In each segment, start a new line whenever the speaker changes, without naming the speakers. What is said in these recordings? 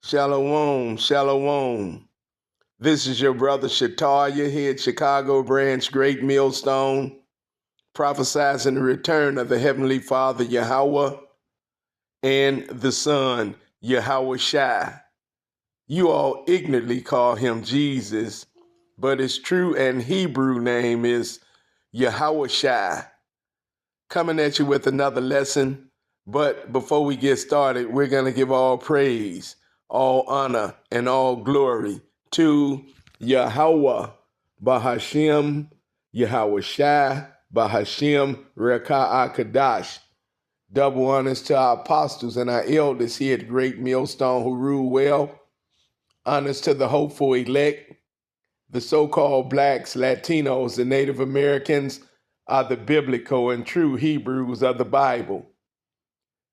Shalom, shalom. This is your brother Shataya here at Chicago Branch Great Millstone, prophesizing the return of the Heavenly Father Yahweh and the Son Yahweh Shai. You all ignorantly call him Jesus, but his true and Hebrew name is Yahweh Shai. Coming at you with another lesson, but before we get started, we're going to give all praise, all honor, and all glory to Yahweh Bahashem, Yahweh Shai, Bahashem, Rekah Kadash. Double honors to our apostles and our elders here at Great Millstone who rule well. Honors to the hopeful elect, the so-called blacks, Latinos, and Native Americans are the biblical and true Hebrews of the Bible.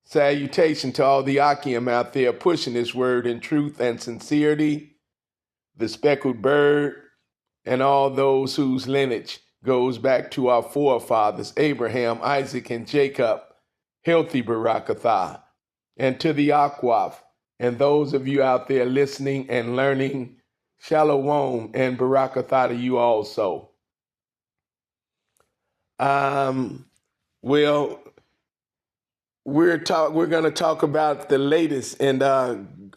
Salutation to all the Akim out there pushing this word in truth and sincerity, the speckled bird, and all those whose lineage goes back to our forefathers, Abraham, Isaac, and Jacob, healthy Barakatha, and to the Akwaf, and those of you out there listening and learning, Shalom and Barakatha to you also. Well, we're going to talk about the latest in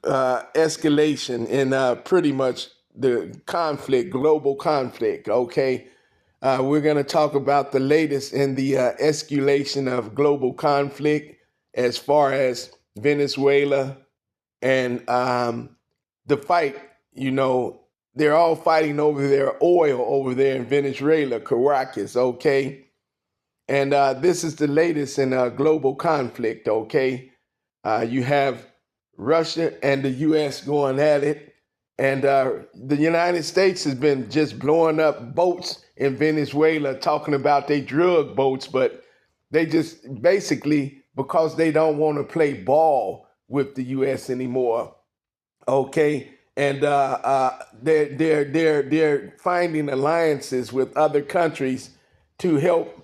escalation in pretty much the conflict, global conflict. Okay, we're going to talk about the latest in the escalation of global conflict as far as Venezuela and the fight. You know, they're all fighting over their oil over there in Venezuela, Caracas. Okay. And this is the latest in global conflict, okay? You have Russia and the U.S. going at it, and the United States has been just blowing up boats in Venezuela, talking about they drug boats, but they just basically, because they don't want to play ball with the U.S. anymore, okay? And they're finding alliances with other countries to help,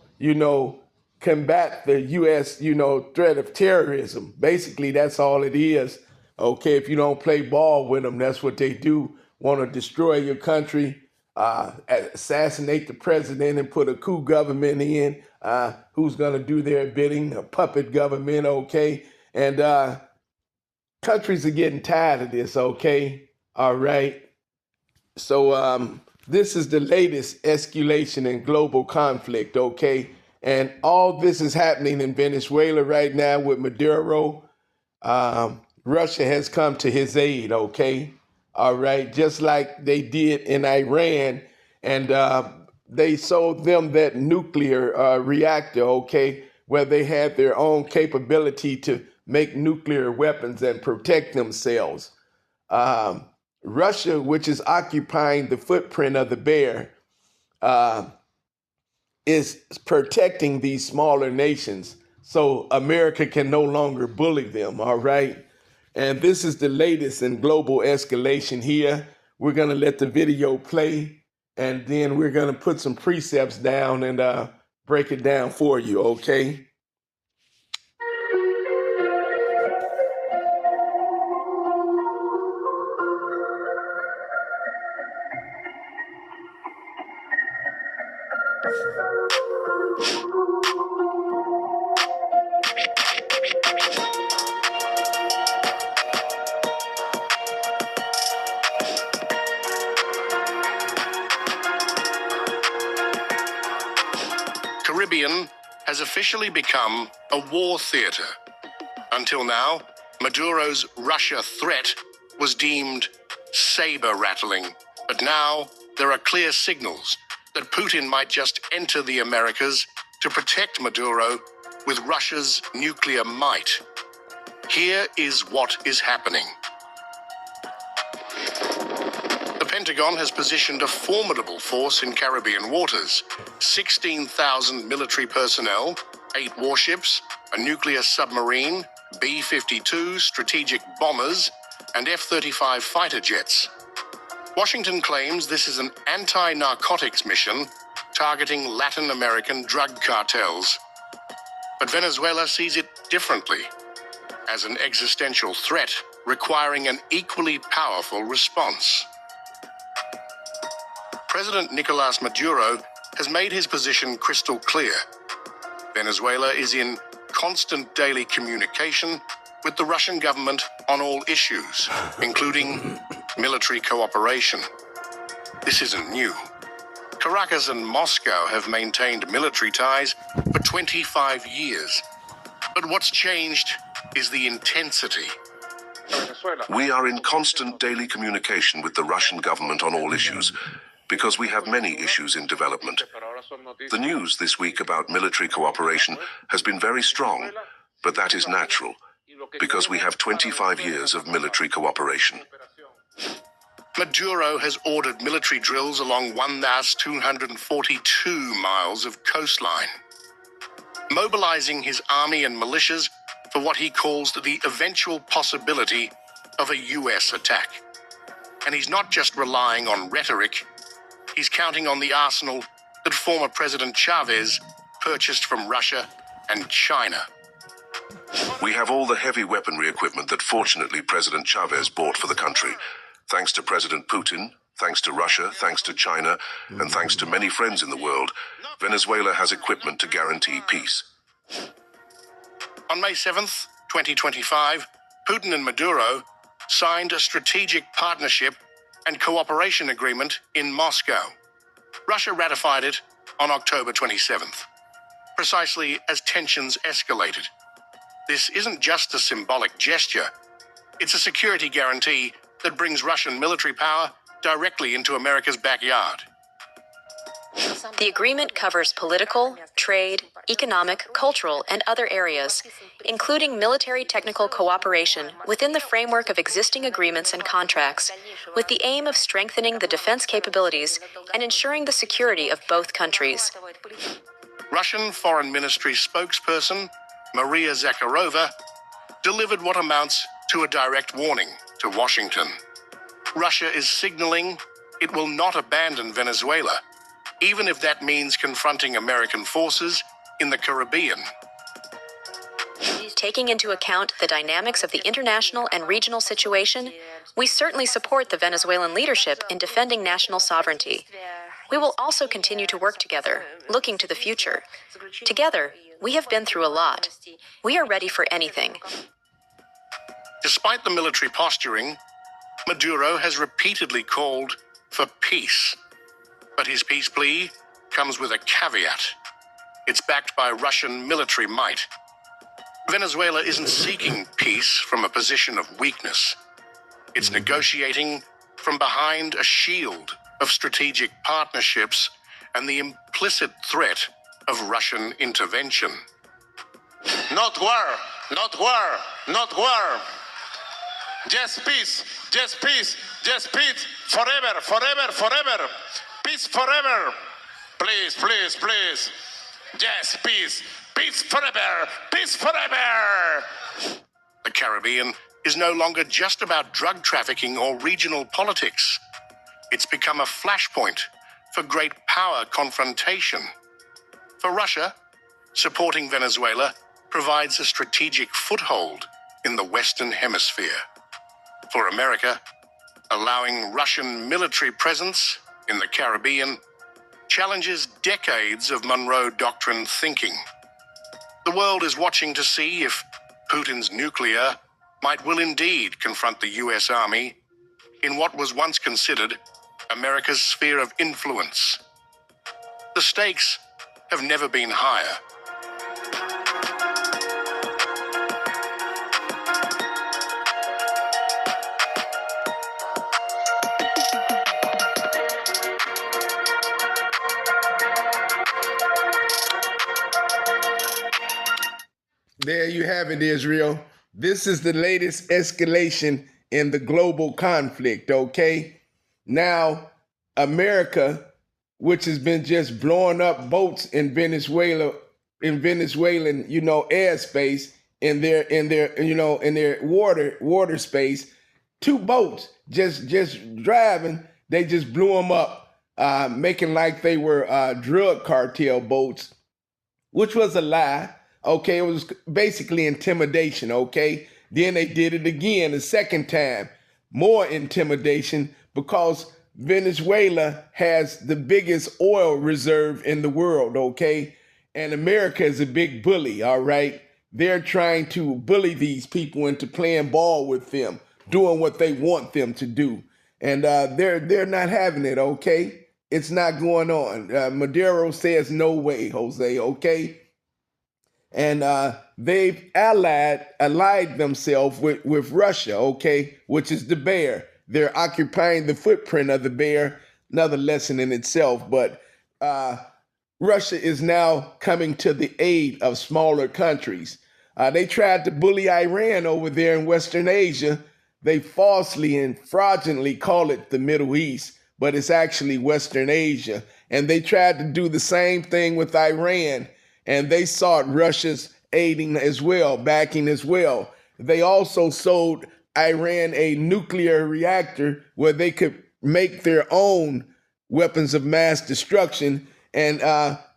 combat the U.S., threat of terrorism. Basically, that's all it is. Okay, if you don't play ball with them, that's what they do. Want to destroy your country, assassinate the president and put a coup government in who's going to do their bidding, a puppet government, okay? And countries are getting tired of this, okay? All right. So this is the latest escalation in global conflict, okay? And all this is happening in Venezuela right now with Maduro. Russia has come to his aid, okay? All right, just like they did in Iran. And they sold them that nuclear reactor, okay, where they had their own capability to make nuclear weapons and protect themselves. Russia, which is occupying the footprint of the bear, is protecting these smaller nations so America can no longer bully them, all right? And this is the latest in global escalation here. We're going to let the video play, and then we're going to put some precepts down and break it down for you, okay?
Caribbean has officially become a war theater. Until now, Maduro's Russia threat was deemed saber-rattling. But now there are clear signals that Putin might just enter the Americas to protect Maduro with Russia's nuclear might. Here is what is happening. The Pentagon has positioned a formidable force in Caribbean waters. 16,000 military personnel, 8 warships, a nuclear submarine, B-52 strategic bombers, and F-35 fighter jets. Washington claims this is an anti-narcotics mission targeting Latin American drug cartels. But Venezuela sees it differently. as an existential threat requiring an equally powerful response. President Nicolás Maduro has made his position crystal clear. Venezuela is in constant daily communication with the Russian government on all issues, including military cooperation. This isn't new. Caracas and Moscow have maintained military ties for 25 years. But what's changed is the intensity.
We are in constant daily communication with the Russian government on all issues, because we have many issues in development. The news this week about military cooperation has been very strong, but that is natural, because we have 25 years of military cooperation.
Maduro has ordered military drills along 1,242 miles of coastline, mobilizing his army and militias for what he calls the eventual possibility of a U.S. attack. And he's not just relying on rhetoric, he's counting on the arsenal that former President Chavez purchased from Russia and China.
We have all the heavy weaponry equipment that fortunately President Chavez bought for the country. Thanks to President Putin, thanks to Russia, thanks to China, and thanks to many friends in the world, Venezuela has equipment to guarantee peace.
On May 7th, 2025, Putin and Maduro signed a strategic partnership and cooperation agreement in Moscow. Russia ratified it on October 27th, precisely as tensions escalated. This isn't just a symbolic gesture. It's a security guarantee that brings Russian military power directly into America's backyard.
The agreement covers political, trade, economic, cultural, and other areas, including military technical cooperation within the framework of existing agreements and contracts, with the aim of strengthening the defense capabilities and ensuring the security of both countries.
Russian Foreign Ministry spokesperson Maria Zakharova delivered what amounts to a direct warning to Washington. Russia is signaling it will not abandon Venezuela, even if that means confronting American forces in the Caribbean.
Taking into account the dynamics of the international and regional situation, we certainly support the Venezuelan leadership in defending national sovereignty. We will also continue to work together, looking to the future. Together, we have been through a lot. We are ready for anything.
Despite the military posturing, Maduro has repeatedly called for peace. But his peace plea comes with a caveat. It's backed by Russian military might. Venezuela isn't seeking peace from a position of weakness. It's negotiating from behind a shield of strategic partnerships and the implicit threat of Russian intervention.
Not war, not war, not war. Just peace, just peace, just peace, forever, forever, forever. Peace forever. Please, please, please. Yes, peace, peace forever, peace forever.
The Caribbean is no longer just about drug trafficking or regional politics. It's become a flashpoint for great power confrontation. For Russia, supporting Venezuela provides a strategic foothold in the Western Hemisphere. For America, allowing Russian military presence in the Caribbean challenges decades of Monroe Doctrine thinking. The world is watching to see if Putin's nuclear might will indeed confront the U.S. Army in what was once considered America's sphere of influence. The stakes have never been higher.
There you have it, Israel. This is the latest escalation in the global conflict, okay? Now, America, which has been just blowing up boats in Venezuela, in Venezuelan, airspace, in their water space, 2 boats just driving, they just blew them up, making like they were drug cartel boats, which was a lie. Okay, it was basically intimidation, okay? Then they did it again the second time. More intimidation because Venezuela has the biggest oil reserve in the world, okay? And America is a big bully, all right? They're trying to bully these people into playing ball with them, doing what they want them to do. And they're not having it, okay? It's not going on. Maduro says no way, Jose, okay? And they've allied themselves with Russia, okay, which is the bear. They're occupying the footprint of the bear, another lesson in itself. But Russia is now coming to the aid of smaller countries. They tried to bully Iran over there in Western Asia. They falsely and fraudulently call it the Middle East, but it's actually Western Asia. And they tried to do the same thing with Iran, and they sought Russia's aiding as well, backing as well. They also sold Iran a nuclear reactor where they could make their own weapons of mass destruction. And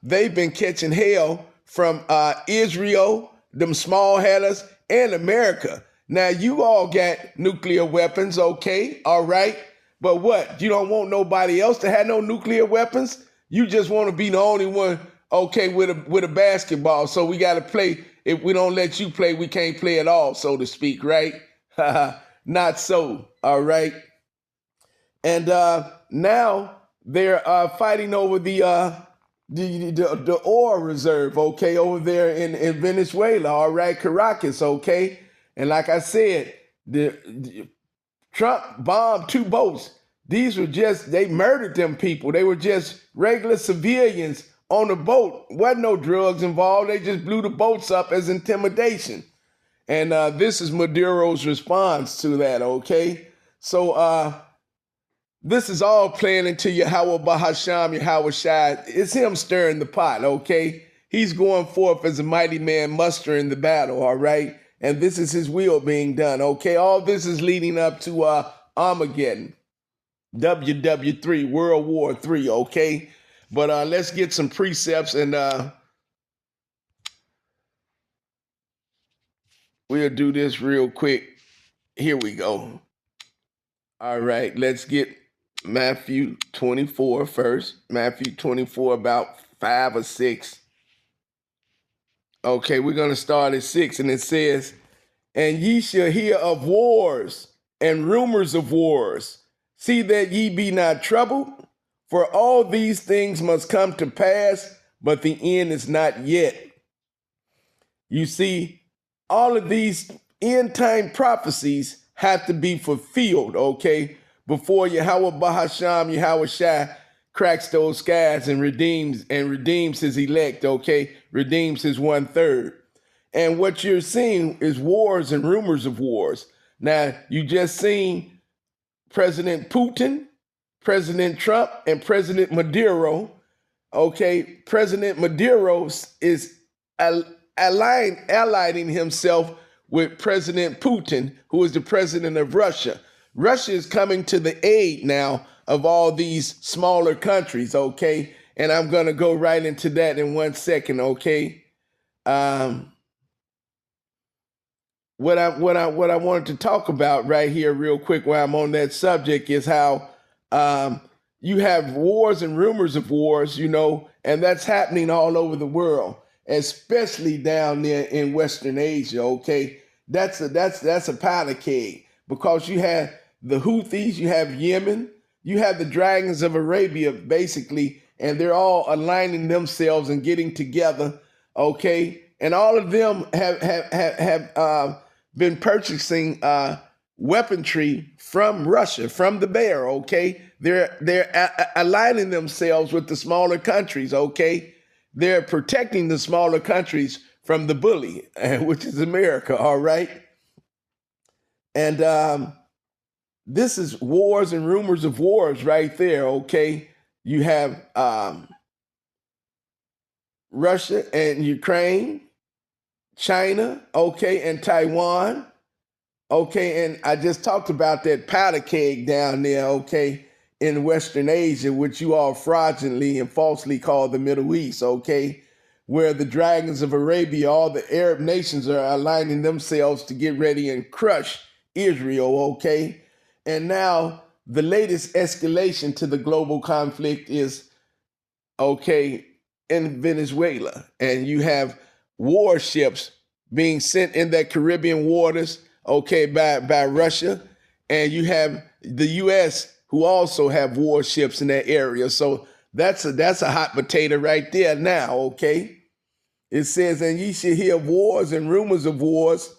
they've been catching hell from Israel, them small headers, and America. Now, you all got nuclear weapons, okay, all right. But what? You don't want nobody else to have no nuclear weapons? You just want to be the only one, okay, with a basketball. So we got to play. If we don't let you play, we can't play at all, so to speak, right? Not so, all right. And now they're fighting over the oil reserve, okay, over there in Venezuela, all right, Caracas, okay. And like I said, the Trump bombed 2 boats. These were they murdered them people. They were just regular civilians on the boat. Wasn't no drugs involved. They just blew the boats up as intimidation. And this is Maduro's response to that, okay? So this is all playing into Yahweh Bahasham, Yahweh Shai. It's him stirring the pot, okay? He's going forth as a mighty man mustering the battle, all right? And this is his will being done, okay? All this is leading up to Armageddon, WW3, World War III, okay? But let's get some precepts and we'll do this real quick. Here we go. All right, let's get Matthew 24 first. Matthew 24, about 5 or 6. Okay, we're going to start at 6, and it says, "And ye shall hear of wars and rumors of wars. See that ye be not troubled, for all these things must come to pass, but the end is not yet." You see, all of these end-time prophecies have to be fulfilled, okay, before Yahweh Bahasham, Yahweh Shai cracks those skies and redeems his elect, okay, redeems his 1/3. And what you're seeing is wars and rumors of wars. Now, you just seen President Putin, President Trump, and President Maduro, okay. President Maduro is allying himself with President Putin, who is the president of Russia. Russia is coming to the aid now of all these smaller countries, okay? And I'm going to go right into that in 1 second, okay? What I wanted to talk about right here real quick while I'm on that subject is how you have wars and rumors of wars, you know, and that's happening all over the world, especially down there in Western Asia, okay? That's a powder keg, because you have the Houthis, you have Yemen, you have the Dragons of Arabia, basically, and they're all aligning themselves and getting together, okay? And all of them have been purchasing weaponry from Russia, from the bear, okay? They're aligning themselves with the smaller countries, okay? They're protecting the smaller countries from the bully, which is America, all right? And this is wars and rumors of wars right there, okay? You have Russia and Ukraine, China, okay, and Taiwan, okay? And I just talked about that powder keg down there, okay, in Western Asia, which you all fraudulently and falsely call the Middle East, okay? where the dragons of Arabia, all the Arab nations are aligning themselves to get ready and crush Israel, okay? And now the latest escalation to the global conflict is, okay, in Venezuela. And you have warships being sent in that Caribbean waters, okay, by Russia. And you have the U.S. who also have warships in that area. So that's a hot potato right there now, okay? It says, and ye shall hear of wars and rumors of wars.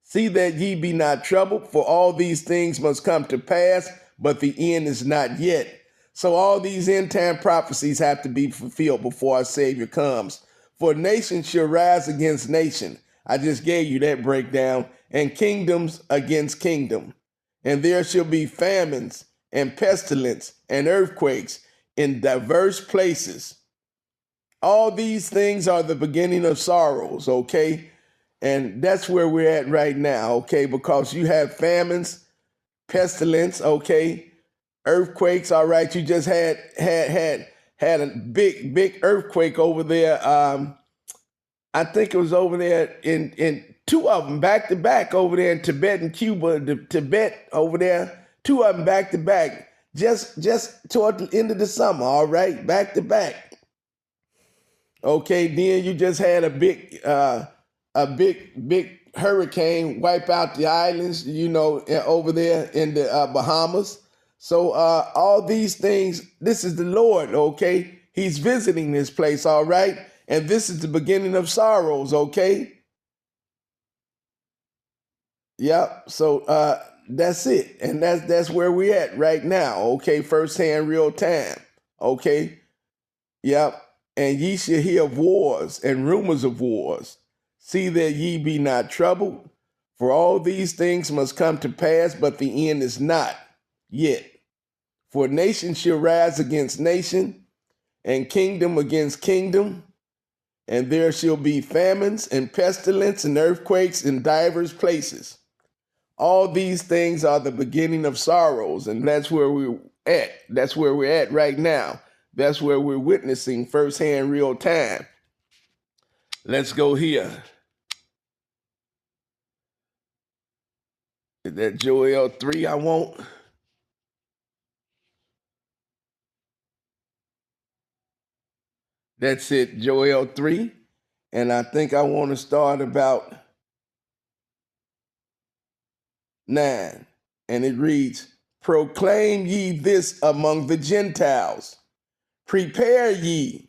See that ye be not troubled, for all these things must come to pass, but the end is not yet. So all these end time prophecies have to be fulfilled before our Savior comes. For nation shall rise against nation. I just gave you that breakdown. And kingdoms against kingdom. And there shall be famines and pestilence and earthquakes in diverse places. All these things are the beginning of sorrows, okay? And that's where we're at right now, okay? Because you have famines, pestilence, okay? Earthquakes, all right? You just had a big earthquake over there. I think it was over there in two of them back to back over there in Tibet and Cuba, Tibet over there, two of them back to back, just toward the end of the summer, all right, back to back. Okay, then you just had a big hurricane wipe out the islands, you know, over there in the Bahamas. So all these things, this is the Lord, okay? He's visiting this place, all right? And this is the beginning of sorrows, okay? Yep, so that's it. And that's where we're at right now, okay? Firsthand, real time, okay? Yep. And ye shall hear of wars and rumors of wars. See that ye be not troubled, for all these things must come to pass, but the end is not yet. For nation shall rise against nation, and kingdom against kingdom, and there shall be famines and pestilence and earthquakes in divers places. All these things are the beginning of sorrows, and that's where we're at. That's where we're at right now. That's where we're witnessing firsthand, real time. Let's go here. Is that Joel 3 I want? That's it, Joel 3. And I think I want to start about 9. And it reads, proclaim ye this among the Gentiles. Prepare ye,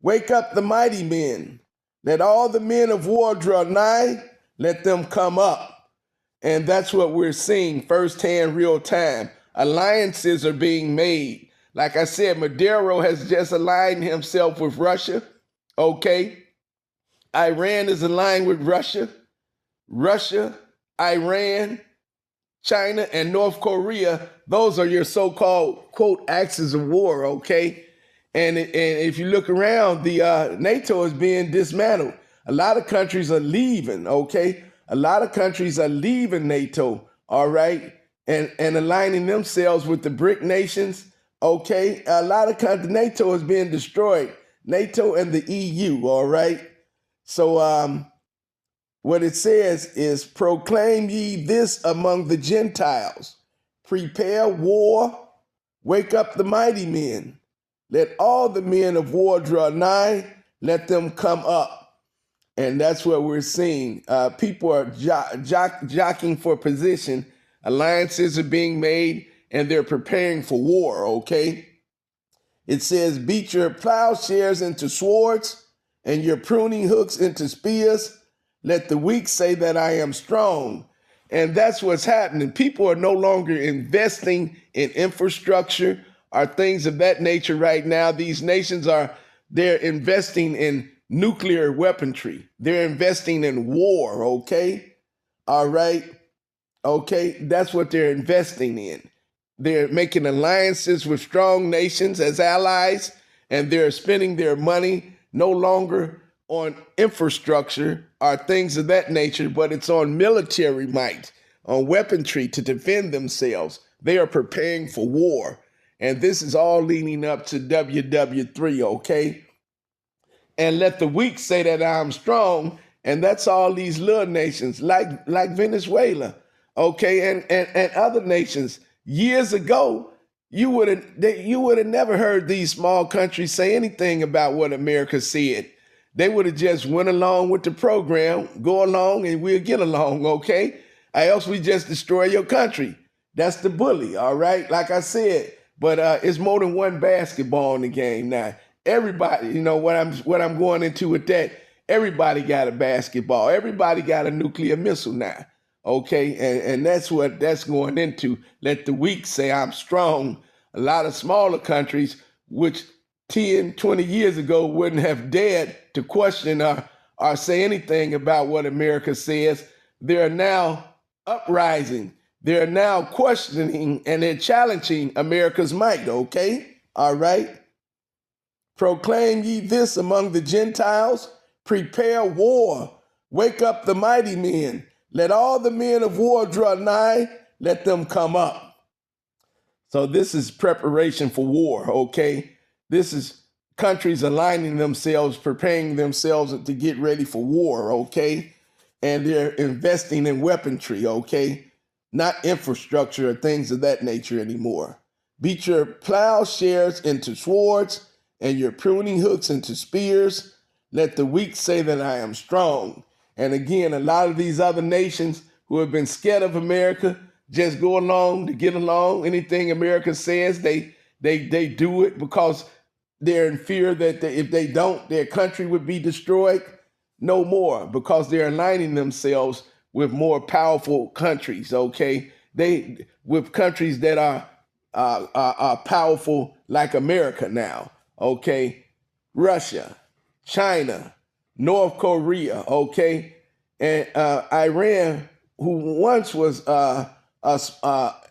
wake up the mighty men. Let all the men of war draw nigh, let them come up. And that's what we're seeing firsthand, real time. Alliances are being made. Like I said, Maduro has just aligned himself with Russia, okay? Iran is aligned with Russia. Russia, Iran, China, and North Korea, those are your so-called, quote, axes of war, okay? And if you look around, the NATO is being dismantled. A lot of countries are leaving, okay? A lot of countries are leaving NATO, all right? And aligning themselves with the BRIC nations, okay? A lot of countries, NATO is being destroyed. NATO and the EU, all right? So what it says is, proclaim ye this among the Gentiles. Prepare war, wake up the mighty men. Let all the men of war draw nigh, let them come up. And that's what we're seeing. People are jockeying for position. Alliances are being made, and they're preparing for war, okay? It says, beat your plowshares into swords, and your pruning hooks into spears. Let the weak say that I am strong. And that's what's happening. People are no longer investing in infrastructure or things of that nature right now. These nations they're investing in nuclear weaponry. They're investing in war, okay? All right? Okay, that's what they're investing in. They're making alliances with strong nations as allies, and they're spending their money no longer on infrastructure or things of that nature, but it's on military might, on weaponry to defend themselves. They are preparing for war. And this is all leading up to WW3, okay? and let the weak say that I'm strong. And that's all these little nations like Venezuela, okay, and other nations. Years ago, you would have never heard these small countries say anything about what America said. They would have just went along with the program, go along, and we'll get along, okay? Or else we just destroy your country. That's the bully, all right? Like I said, but it's more than one basketball in the game now. Everybody, you know what I'm going into with that. Everybody got a basketball. Everybody got a nuclear missile now, okay? And that's what that's going into. Let the weak say I'm strong. A lot of smaller countries, which 10, 20 years ago wouldn't have dared to question or say anything about what America says, they're now uprising. They're now questioning and they're challenging America's might, okay? All right? Proclaim ye this among the Gentiles, prepare war, wake up the mighty men, let all the men of war draw nigh, let them come up. So this is preparation for war, okay? This is countries aligning themselves, preparing themselves to get ready for war, okay? And they're investing in weaponry, okay? Not infrastructure or things of that nature anymore. Beat your plowshares into swords and your pruning hooks into spears. Let the weak say that I am strong. And again, a lot of these other nations who have been scared of America just go along to get along. Anything America says, they do it because they're in fear that if they don't, their country would be destroyed. No more, because they're aligning themselves with more powerful countries, okay? With countries that are powerful like America now, okay? Russia, China, North Korea, okay? And Iran, who once was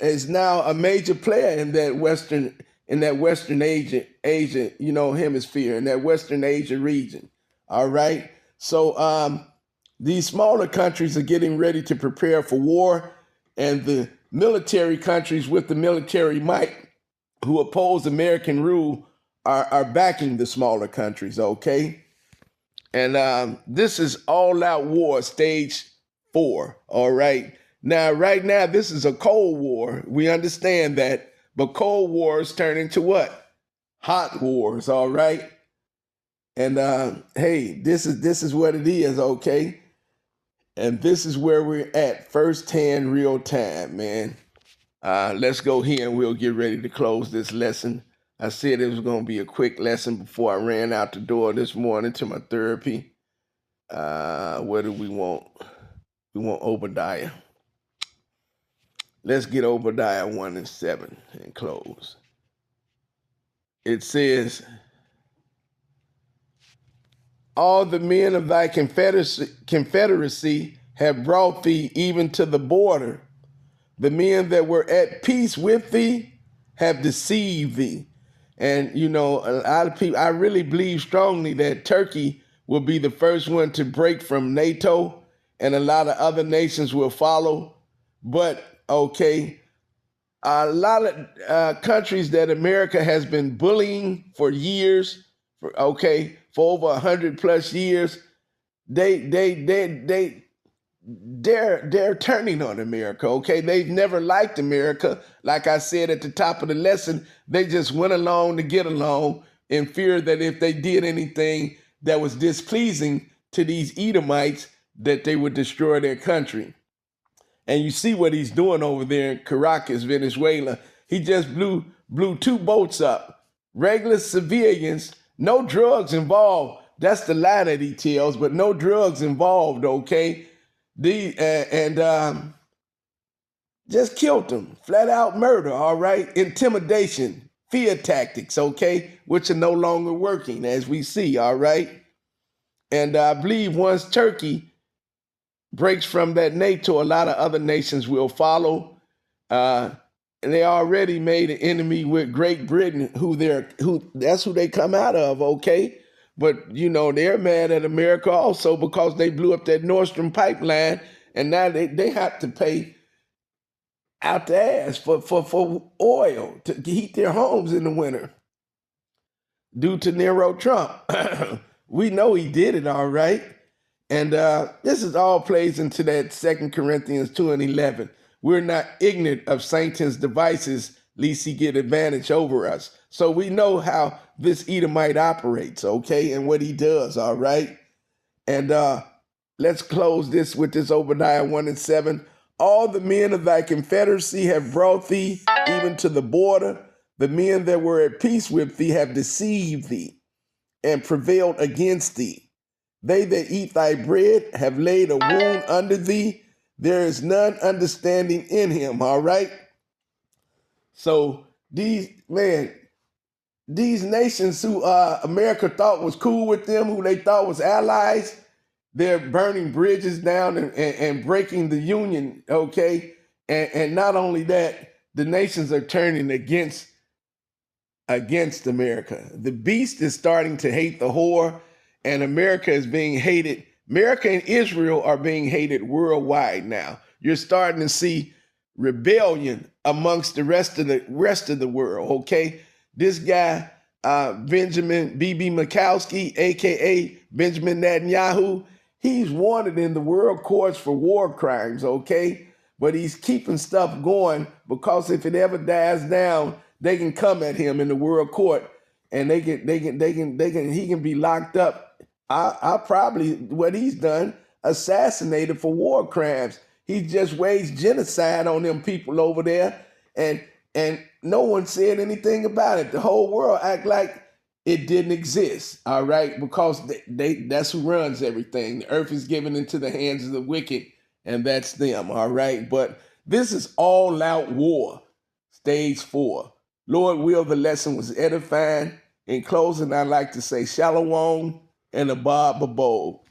is now a major player in that Western Asia, hemisphere, in that Western Asia region. All right. So these smaller countries are getting ready to prepare for war, and the military countries with the military might who oppose American rule are backing the smaller countries. Okay. And this is all-out war, stage 4. All right. Now, right now, this is a Cold War. We understand that. But Cold Wars turn into what? Hot wars, all right? And hey, this is what it is, okay? And this is where we're at, firsthand, real time, man. Let's go here and we'll get ready to close this lesson. I said it was going to be a quick lesson before I ran out the door this morning to my therapy. What do we want? We want Obadiah. Let's get Obadiah 1:7 and close. It says, all the men of thy confederacy have brought thee even to the border. The men that were at peace with thee have deceived thee. And, a lot of people, I really believe strongly that Turkey will be the first one to break from NATO, and a lot of other nations will follow. But okay, a lot of countries that America has been bullying for years, for over 100+ years, they're turning on America. Okay, they've never liked America. Like I said at the top of the lesson, they just went along to get along in fear that if they did anything that was displeasing to these Edomites, that they would destroy their country. And you see what he's doing over there in Caracas, Venezuela. He just blew 2 boats up. Regular civilians, no drugs involved. That's the lie that he tells, but no drugs involved, okay? Just killed them. Flat out murder, all right? Intimidation, fear tactics, okay? Which are no longer working, as we see, all right? And I believe once Turkey breaks from that NATO, a lot of other nations will follow. And they already made an enemy with Great Britain, that's who they come out of, okay? But, they're mad at America also because they blew up that Nord Stream pipeline, and now they have to pay out the ass for oil to heat their homes in the winter due to Nero Trump. we know he did it, all right. And this is all plays into that 2 Corinthians 2:11. We're not ignorant of Satan's devices, lest he get advantage over us. So we know how this Edomite operates, okay, and what he does, all right. And let's close this with this Obadiah 1:7. All the men of thy confederacy have brought thee even to the border. The men that were at peace with thee have deceived thee and prevailed against thee. They that eat thy bread have laid a wound under thee. There is none understanding in him, all right? So these nations who America thought was cool with them, who they thought was allies, they're burning bridges down and breaking the union, okay? And not only that, the nations are turning against America. The beast is starting to hate the whore, and America is being hated. America and Israel are being hated worldwide now. You're starting to see rebellion amongst the rest of the world, okay? This guy, Benjamin B.B. Mikowski, a.k.a. Benjamin Netanyahu, he's wanted in the world courts for war crimes, okay? But he's keeping stuff going because if it ever dies down, they can come at him in the world court and he can be locked up. I probably, what he's done, assassinated for war crimes. He just waged genocide on them people over there, and no one said anything about it. The whole world act like it didn't exist, all right? Because that's who runs everything. The earth is given into the hands of the wicked, and that's them, all right? But this is all-out war, stage 4. Lord will, the lesson was edifying. In closing, I'd like to say shalom and a Bob Bobo.